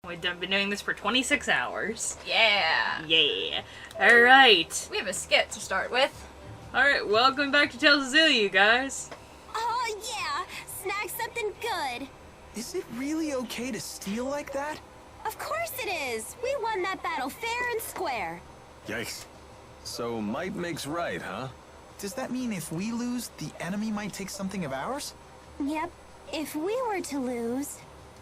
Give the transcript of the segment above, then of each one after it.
We've been doing this for 26 hours. Yeah. Yeah. Alright. We have a skit to start with. Alright, welcome back to Tales of Xillia, you guys. Oh, yeah. Snag something good. Is it really okay to steal like that? Of course it is. We won that battle fair and square. Yikes. So might makes right, huh? Does that mean if we lose, the enemy might take something of ours? Yep. If we were to lose,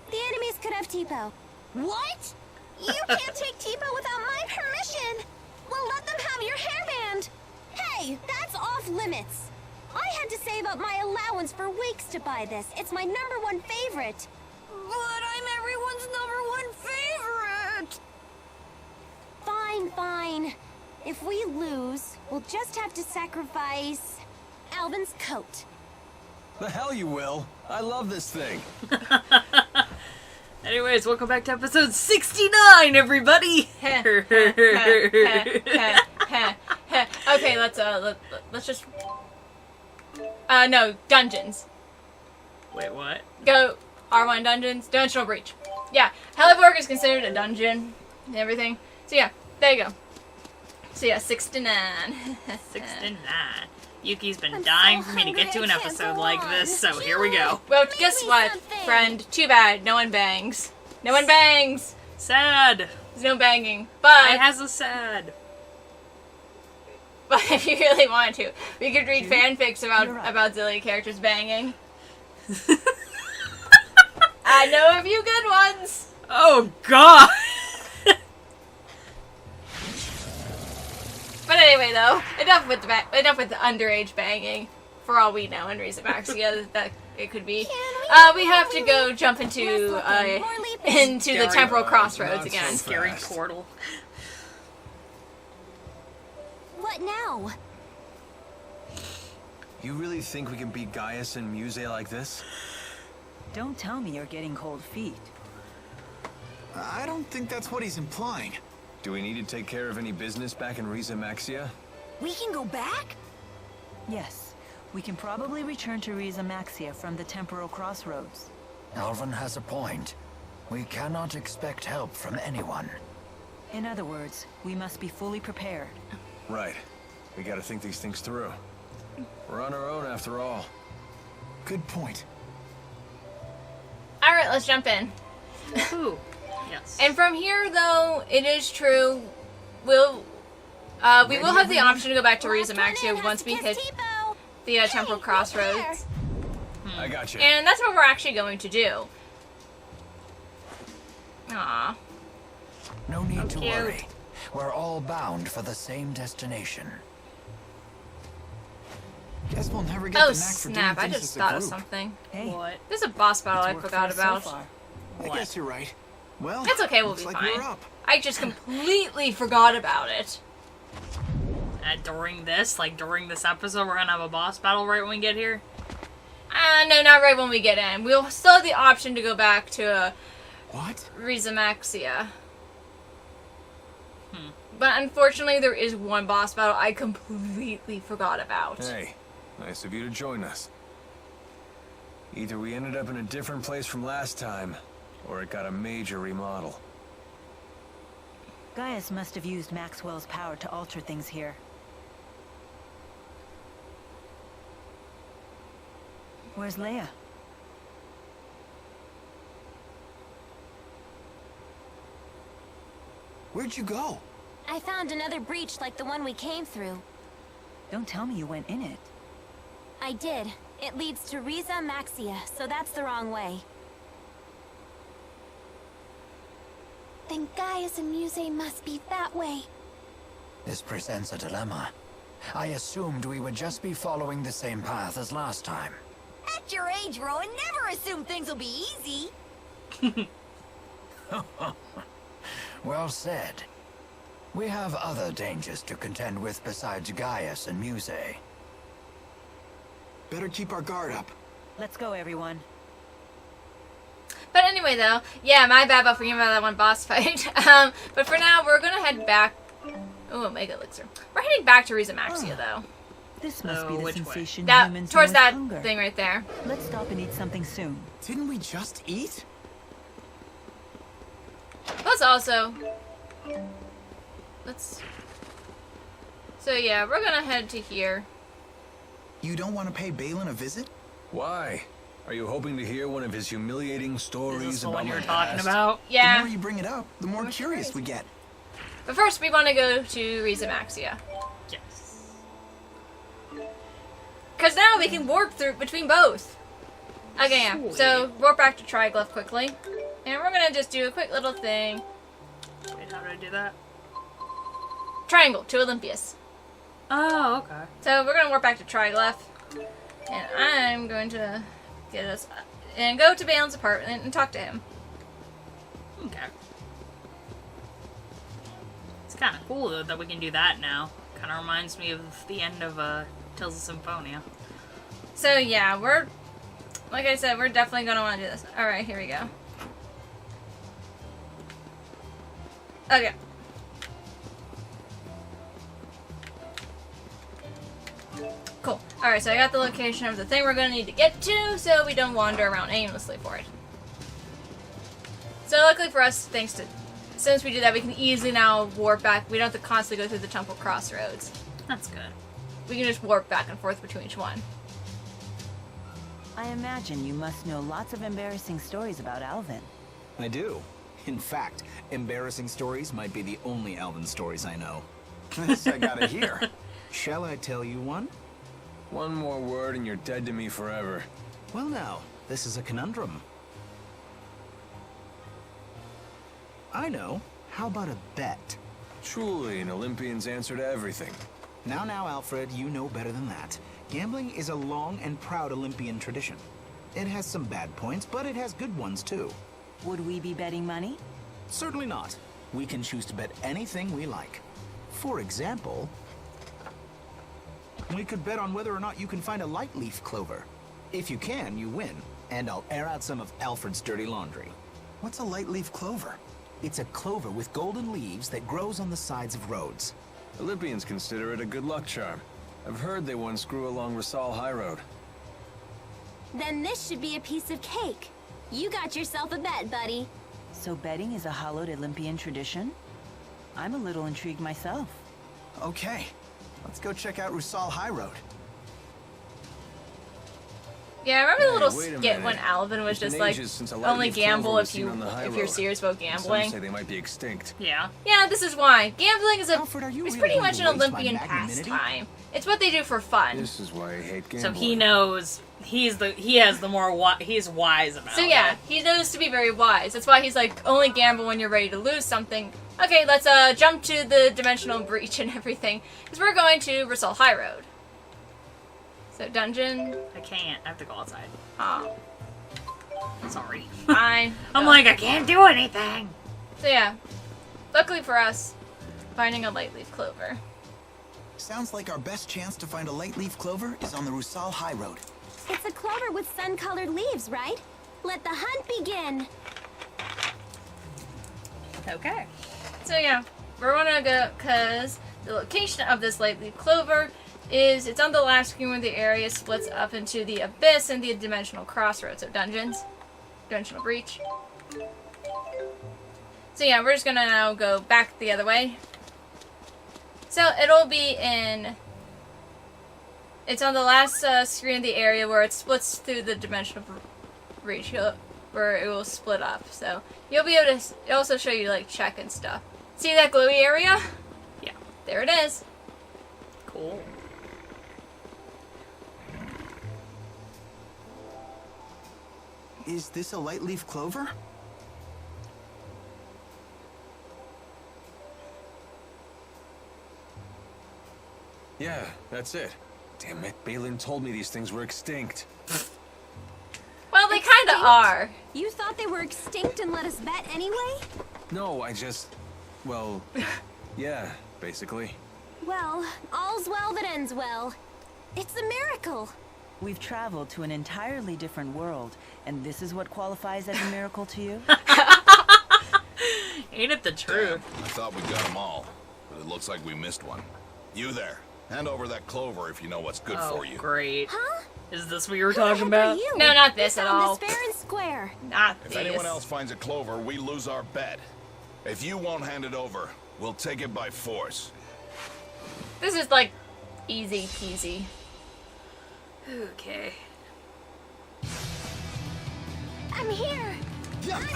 the enemies could have Tipo. What? You can't take Tipo without my permission. Well, let them have your hairband. Hey, that's off limits. I had to save up my allowance for weeks to buy this. It's my #1 favorite. But I'm everyone's #1 favorite. Fine, fine. If we lose, we'll just have to sacrifice Alvin's coat. The hell you will. I love this thing. Anyways, welcome back to episode 69, everybody! Okay, let's just... no, dungeons. Wait, what? Go, R1 dungeons, Dimensional Breach. Yeah, Helleborg is considered a dungeon and everything. So yeah, there you go. So yeah, 69. 69. Yuki's been dying for me to get to an episode like this, so here we go. Well, guess what, friend? Too bad, no one bangs. No one bangs! Sad. There's no banging. But It has a sad. But if you really wanted to, we could read fanfics about Xillia characters banging. I know a few good ones! Oh, God! But anyway, though, enough with the underage banging. For all we know, in Riza Maxia, that it could be. We have to go jump into the temporal crossroads again. Scary portal. What now? You really think we can beat Gaius and Muse like this? Don't tell me you're getting cold feet. I don't think that's what he's implying. Do we need to take care of any business back in Riza Maxia? We can go back? Yes, we can probably return to Riza Maxia from the temporal crossroads. Alvin has a point. We cannot expect help from anyone. In other words, we must be fully prepared. Right. We gotta think these things through. We're on our own after all. Good point. Alright, let's jump in. Ooh. Yes. And from here, though, it is true, we will have the option to go back to Riza Maxia once we hit the temporal crossroads. I got you. And that's what we're actually going to do. Aww. No need to cute. worry. We're all bound for the same destination. Guess we'll never get Oh the knack for doing snap, I things just as a thought of group. something. Hey, What? There's a boss battle it's I worked forgot for us so about. far. I guess you're right. Well, It's okay, we'll looks be like fine. we're up. I just completely forgot about it. During this episode, we're gonna have a boss battle right when we get here? No, not right when we get in. We'll still have the option to go back to What? Riza Maxia. But unfortunately, there is one boss battle I completely forgot about. Hey, nice of you to join us. Either we ended up in a different place from last time, or it got a major remodel. Gaius must have used Maxwell's power to alter things here. Where's Leia? Where'd you go? I found another breach like the one we came through. Don't tell me you went in it. I did. It leads to Riza Maxia, so that's the wrong way. Then Gaius and Muse must be that way. This presents a dilemma. I assumed we would just be following the same path as last time. At your age, Rowan, never assume things will be easy. Well said. We have other dangers to contend with besides Gaius and Muse. Better keep our guard up. Let's go, everyone. But anyway, though, yeah, my bad about forgetting about that one boss fight. But for now, we're gonna head back. Oh, Omega Elixir. We're heading back to Riza Maxia, though. This must be the which way? sensation That humans towards know as that hunger. thing right there. Let's stop and eat something soon. Didn't we just eat? Plus also, so yeah, we're gonna head to here. You don't want to pay Balin a visit? Why? Are you hoping to hear one of his humiliating Is stories this the about one my you're talking past? about? The Yeah. more you bring it up, the more curious we get. But first, we want to go to Riza Maxia. Yes. Because now we can warp through between both. Okay, yeah. Sweet. So, warp back to Triglyph quickly. And we're going to just do a quick little thing. Wait, how do I do that? Triangle to Olympius. Oh, okay. So, we're going to warp back to Triglyph. And I'm going to get us... And go to Balin's apartment and talk to him. Okay. It's kind of cool, though, that we can do that now. Kind of reminds me of the end of Tales of Symphonia. So, yeah, we're... Like I said, we're definitely going to want to do this. Alright, here we go. Okay. Cool. Alright, so I got the location of the thing we're going to need to get to, so we don't wander around aimlessly for it. So luckily for us, since we do that, we can easily now warp back. We don't have to constantly go through the temple crossroads. That's good. We can just warp back and forth between each one. I imagine you must know lots of embarrassing stories about Alvin. I do. In fact, embarrassing stories might be the only Alvin stories I know. This I gotta hear. Shall I tell you one? One more word and you're dead to me forever. Well now, this is a conundrum. I know. How about a bet? Truly an Olympian's answer to everything. Now, Alfred, you know better than that. Gambling is a long and proud Olympian tradition. It has some bad points, but it has good ones too. Would we be betting money? Certainly not. We can choose to bet anything we like. For example, we could bet on whether or not you can find a light leaf clover. If you can, you win, and I'll air out some of Alfred's dirty laundry. What's a light leaf clover? It's a clover with golden leaves that grows on the sides of roads. Olympians consider it a good luck charm. I've heard they once grew along Rasal High Road. Then this should be a piece of cake. You got yourself a bet, buddy. So betting is a hallowed Olympian tradition? I'm a little intrigued myself. Okay, let's go check out Rusal High Road. Yeah, I remember the Hey, little wait a skit minute. when Alvin was It's been just like, ages since a light only leaf gamble clover was if seen on the high you're road. serious about Some gambling. say they might be extinct. Yeah. Yeah, this is why. Gambling is Alfred, are you it's really pretty going much to an waste my Olympian magnanimity? pastime. It's what they do for fun. This is why I hate gambling. So he knows he has the more he's wise about So yeah, it. he knows to be very wise. That's why he's like, only gamble when you're ready to lose something. Okay, let's jump to the dimensional breach and everything, because we're going to Rasal High Road. So dungeon. I can't. I have to go outside. Oh, Sorry. fine. I'm Go. like, I can't do anything. So yeah, luckily for us, finding a light leaf clover. Sounds like our best chance to find a light leaf clover is on the Rusal High Road. It's a clover with sun-colored leaves, right? Let the hunt begin. Okay. So yeah, we're gonna go because the location of this light leaf clover is it's on the last screen where the area splits up into the abyss and the dimensional crossroads. So dungeons, dimensional breach. So yeah, we're just gonna now go back the other way. So it'll be in. It's on the last screen of the area where it splits through the dimensional breach, where it will split up. So you'll be able to it'll also show you like check and stuff. See that glowy area? Yeah. There it is. Cool. Is this a light leaf clover? Yeah, that's it. Damn it, Balin told me these things were extinct. Well, they kind of are. You thought they were extinct and let us bet anyway? No, well, yeah, basically. Well, all's well that ends well. It's a miracle. We've traveled to an entirely different world, and this is what qualifies as a miracle to you? Ain't it the truth? I thought we got them all, but it looks like we missed one. You there. Hand over that clover if you know what's good Oh, for you. great. Huh? Is this what you were Who the talking heck about? are you? No, not this We at found all. This fair and square. Not If these. anyone else finds a clover, we lose our bet. If you won't hand it over, we'll take it by force. This is like easy peasy. Okay. I'm here. I'm ready.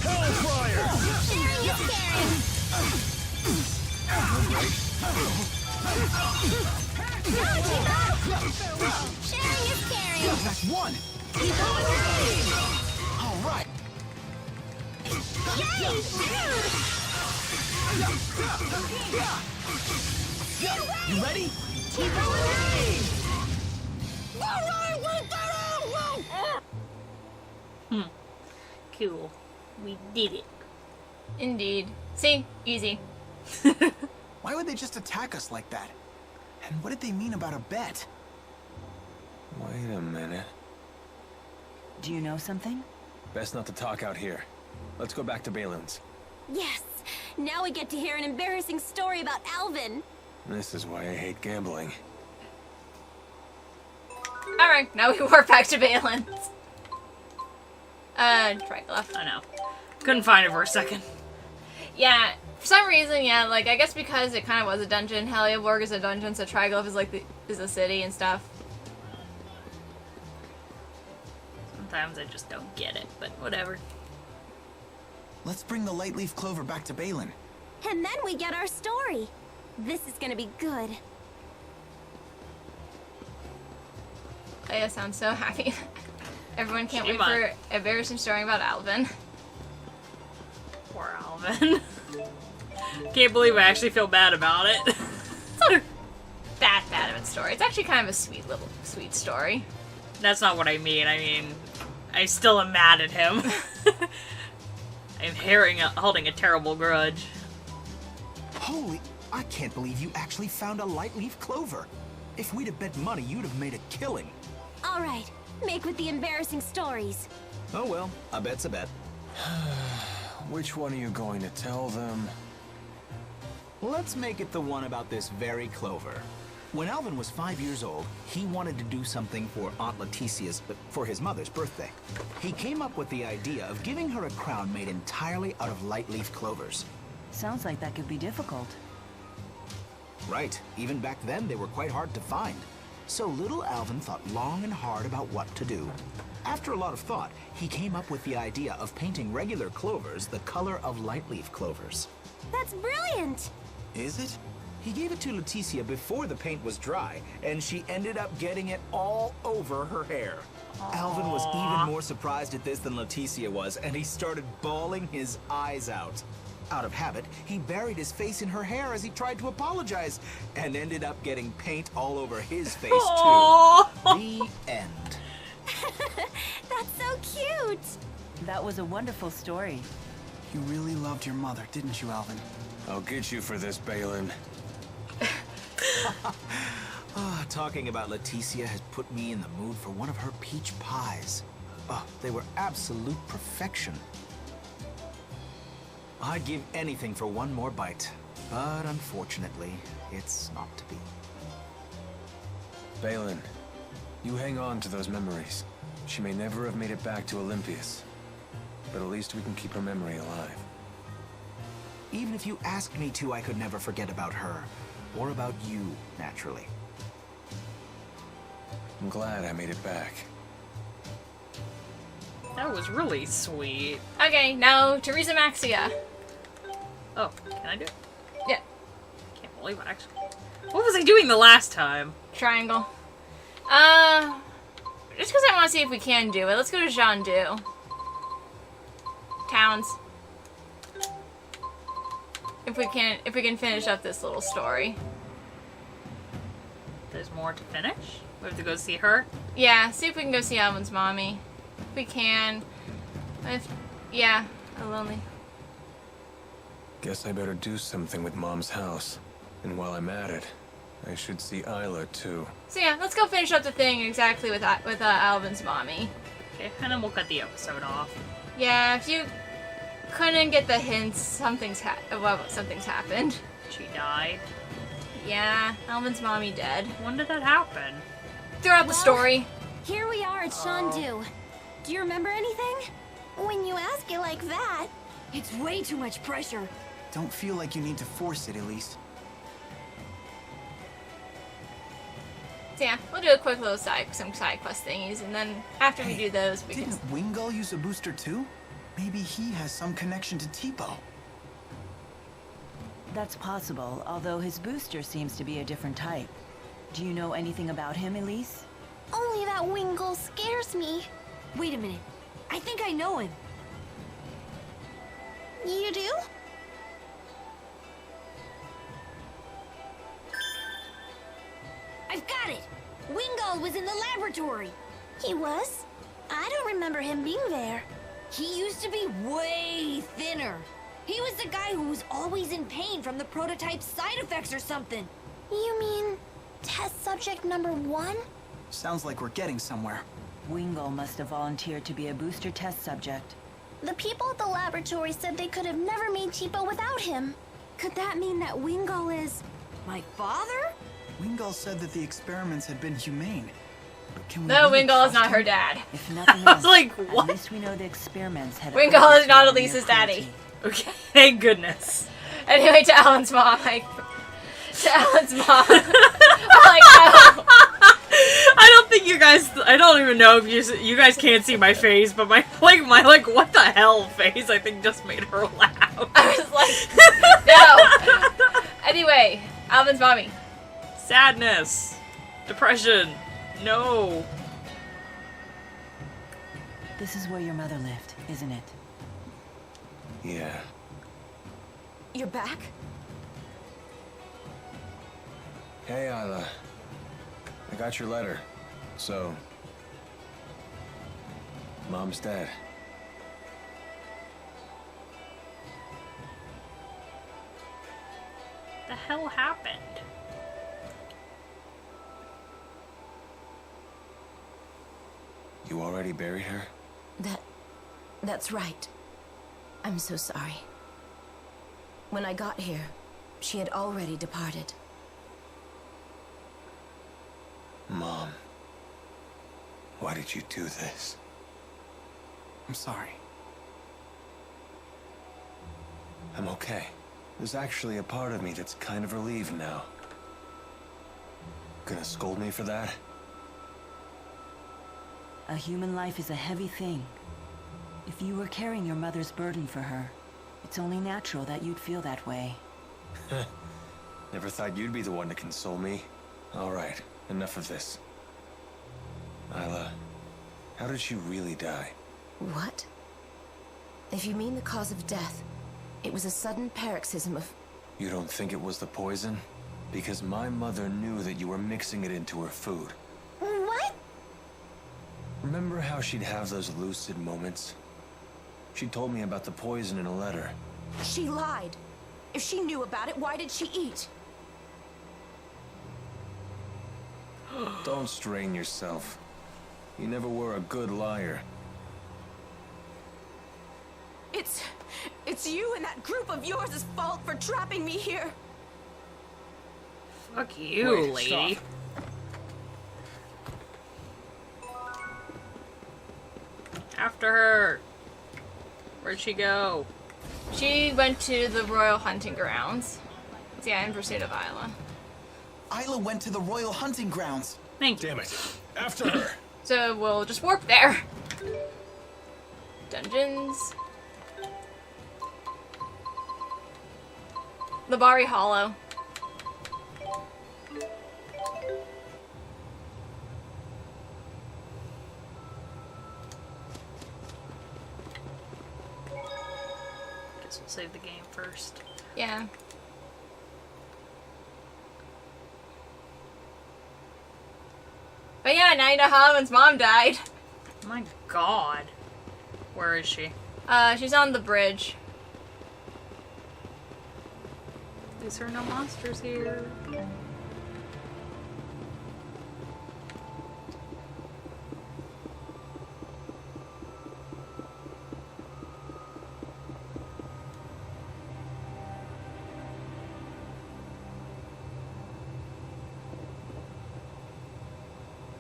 Hellfire! Sharing is caring. Go, Timo! Sharing is caring. That's one. All right. Yay, dude! You ready? Timo away! Cool. We did it. Indeed. See? Easy. Why would they just attack us like that? And what did they mean about a bet? Wait a minute. Do you know something? Best not to talk out here. Let's go back to Balin's. Yes! Now we get to hear an embarrassing story about Alvin. This is why I hate gambling. Alright, now we warp back to Balin's. Dracula. I know. Couldn't find it for a second. Yeah, for some reason, yeah, like, I guess because it kind of was a dungeon. Heliaborg is a dungeon, so Triglyph is like is a city and stuff. Sometimes I just don't get it, but whatever. Let's bring the Lightleaf Clover back to Balin. And then we get our story. This is gonna be good. Aya sounds so happy. Everyone can't She wait might. for an embarrassing story about Alvin. Poor Alvin. Can't believe I actually feel bad about it. It's not that bad of a story. It's actually kind of a sweet story. That's not what I mean. I mean, I still am mad at him. I'm holding a terrible grudge. Holy, I can't believe you actually found a Lightleaf Clover. If we'd have bet money, you'd have made a killing. All right, make with the embarrassing stories. Oh well, a bet's a bet. Which one are you going to tell them? Let's make it the one about this very clover. When Alvin was 5 years old, he wanted to do something for Aunt Leticia's, for his mother's birthday. He came up with the idea of giving her a crown made entirely out of Lightleaf clovers. Sounds like that could be difficult. Right, even back then they were quite hard to find. So little Alvin thought long and hard about what to do. After a lot of thought, he came up with the idea of painting regular clovers the color of Lightleaf clovers. That's brilliant! Is it? He gave it to Leticia before the paint was dry, and she ended up getting it all over her hair. Alvin was even more surprised at this than Leticia was, and he started bawling his eyes out. Out of habit, he buried his face in her hair as he tried to apologize, and ended up getting paint all over his face, too. The end. That's so cute! That was a wonderful story. You really loved your mother, didn't you, Alvin? I'll get you for this, Balin. Talking about Leticia has put me in the mood for one of her peach pies. Oh, they were absolute perfection. I'd give anything for one more bite, but unfortunately, it's not to be. Balin, you hang on to those memories. She may never have made it back to Olympias, but at least we can keep her memory alive. Even if you asked me to, I could never forget about her. Or about you, naturally. I'm glad I made it back. That was really sweet. Okay, now Teresa Maxia. Oh, can I do it? Yeah, Can't believe it, actually. What was I doing the last time? triangle. Just because I want to see if we can do it. Let's go to Jeandu. Towns. If we can finish up this little story. There's more to finish? We have to go see her? Yeah, see if we can go see Alvin's mommy. If we can. Yeah, I'm lonely. Guess I better do something with Mom's house. And while I'm at it, I should see Isla too. So yeah, let's go finish up the thing exactly with Alvin's mommy. Okay, and then we'll cut the episode off. Yeah, if you couldn't get the hints, something's happened. She died. Yeah, Alvin's mommy dead. When did that happen? Throughout the story. Here we are at Shandu. Do you remember anything? When you ask it like that... It's way too much pressure. Don't feel like you need to force it, Elise. So yeah, we'll do a quick little some side quest thingies, and then after we do those, we can... Didn't Wingull use a booster too? Maybe he has some connection to Tipo. That's possible, although his booster seems to be a different type. Do you know anything about him, Elise? Only that Wingull scares me. Wait a minute. I think I know him. You do? I've got it! Wingull was in the laboratory. He was? I don't remember him being there. He used to be way thinner. He was the guy who was always in pain from the prototype's side effects or something. You mean test subject number 1? Sounds like we're getting somewhere. Wingull must have volunteered to be a booster test subject. The people at the laboratory said they could have never made Tipo without him. Could that mean that Wingull is... My father? Wingull said that the experiments had been humane. But can we No, really Wingull is trust not him? her dad. If nothing I else, was like, at what? least we know the experiments had... a Wingull purpose is not rather than Elise's their daddy. cruelty. Okay, thank goodness. Anyway, to Alan's mom, like... To Alan's mom. I'm like, no. I don't think you guys. I don't even know if you guys can't see my face, but my what the hell face I think just made her laugh. I was like, no. Anyway, Alvin's mommy. Sadness, depression, no. This is where your mother lived, isn't it? Yeah. You're back? Hey, Isla. I got your letter. So... Mom's dead. The hell happened? You already buried her? That's right. I'm so sorry. When I got here, she had already departed. Mom. Why did you do this? I'm sorry. I'm okay. There's actually a part of me that's kind of relieved now. Gonna scold me for that? A human life is a heavy thing. If you were carrying your mother's burden for her, it's only natural that you'd feel that way. Never thought you'd be the one to console me. All right, enough of this. Isla, how did she really die? What? If you mean the cause of death, it was a sudden paroxysm of... You don't think it was the poison? Because my mother knew that you were mixing it into her food. What? Remember how she'd have those lucid moments? She told me about the poison in a letter. She lied. If she knew about it, why did she eat? Don't strain yourself. You never were a good liar. It's you and that group of yours' fault for trapping me here. Fuck you, Wait, lady. stop. After her. Where'd she go? She went to the Royal Hunting Grounds. Yeah, in pursuit of Isla. Isla went to the Royal Hunting Grounds. Thank you. Damn it. After her. So we'll just warp there. Dungeons. Labari Hollow. Guess we'll save the game first. Yeah. But yeah, now you know how Owen's mom died. My god. Where is she? She's on the bridge. At least there are no monsters here.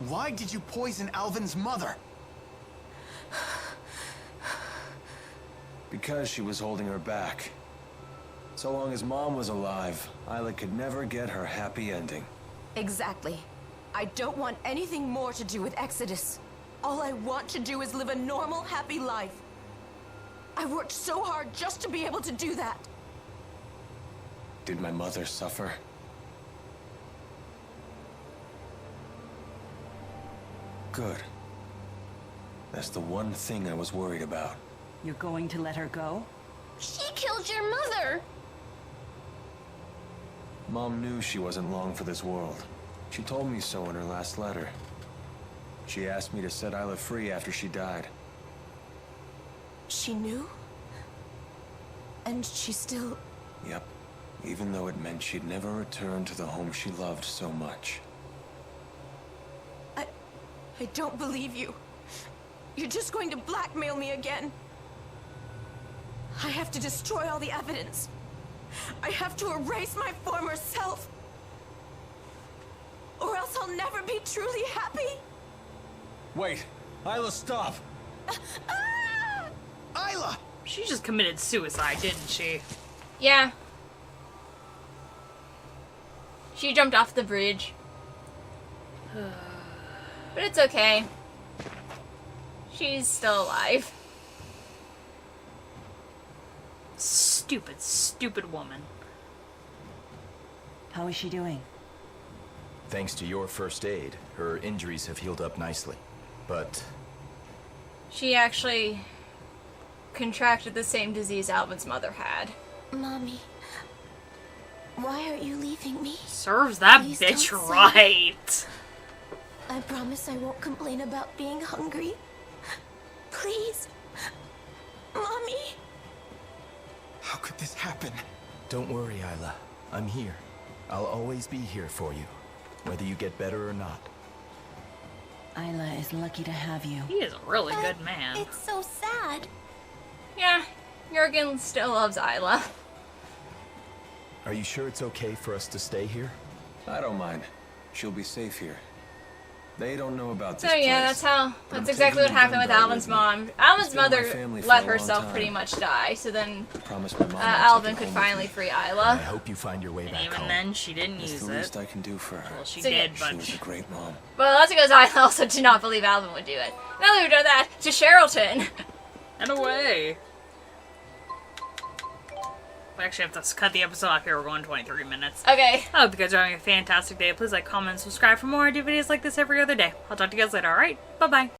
Why did you poison Alvin's mother? Because she was holding her back. So long as Mom was alive, Isla could never get her happy ending. Exactly. I don't want anything more to do with Exodus. All I want to do is live a normal, happy life. I worked so hard just to be able to do that. Did my mother suffer? Good. That's the one thing I was worried about. You're going to let her go? She killed your mother! Mom knew she wasn't long for this world. She told me so in her last letter. She asked me to set Isla free after she died. She knew? And she still... Yep. Even though it meant she'd never return to the home she loved so much. I don't believe you. You're just going to blackmail me again. I have to destroy all the evidence. I have to erase my former self. Or else I'll never be truly happy. Wait! Isla, stop! Isla! She just committed suicide, didn't she? Yeah. She jumped off the bridge. But it's okay. She's still alive. Stupid, stupid woman. How is she doing? Thanks to your first aid, her injuries have healed up nicely. But She actually contracted the same disease Alvin's mother had. Mommy, why are you leaving me? Serves that Please bitch don't say. right. I promise I won't complain about being hungry. Please. Mommy. How could this happen? don't worry, Isla. I'm here. I'll always be here for you, whether you get better or not. Isla is lucky to have you. He is a really good man. It's so sad. Yeah, Jurgen still loves Isla. Are you sure it's okay for us to stay here? I don't mind. She'll be safe here. They don't know about this So yeah, place, that's I'm exactly what taking happened with Gundar Alvin's with me. mom. Alvin's It's been my mother family for let a long herself time. pretty much die, so then I promised my mom I'd Alvin take it could home finally with me. free I Isla. hope you find your way And back even home. then, she didn't It's use the it. least I can do for her. Well, she So, yeah. did, She but was a great mom. Well, that's because Isla also did not believe Alvin would do it. Now that we've done that, to Sherrilton. and away. We actually have to cut the episode off here. We're going 23 minutes. Okay. I hope you guys are having a fantastic day. Please like, comment, and subscribe for more. I do videos like this every other day. I'll talk to you guys later, alright? Bye-bye.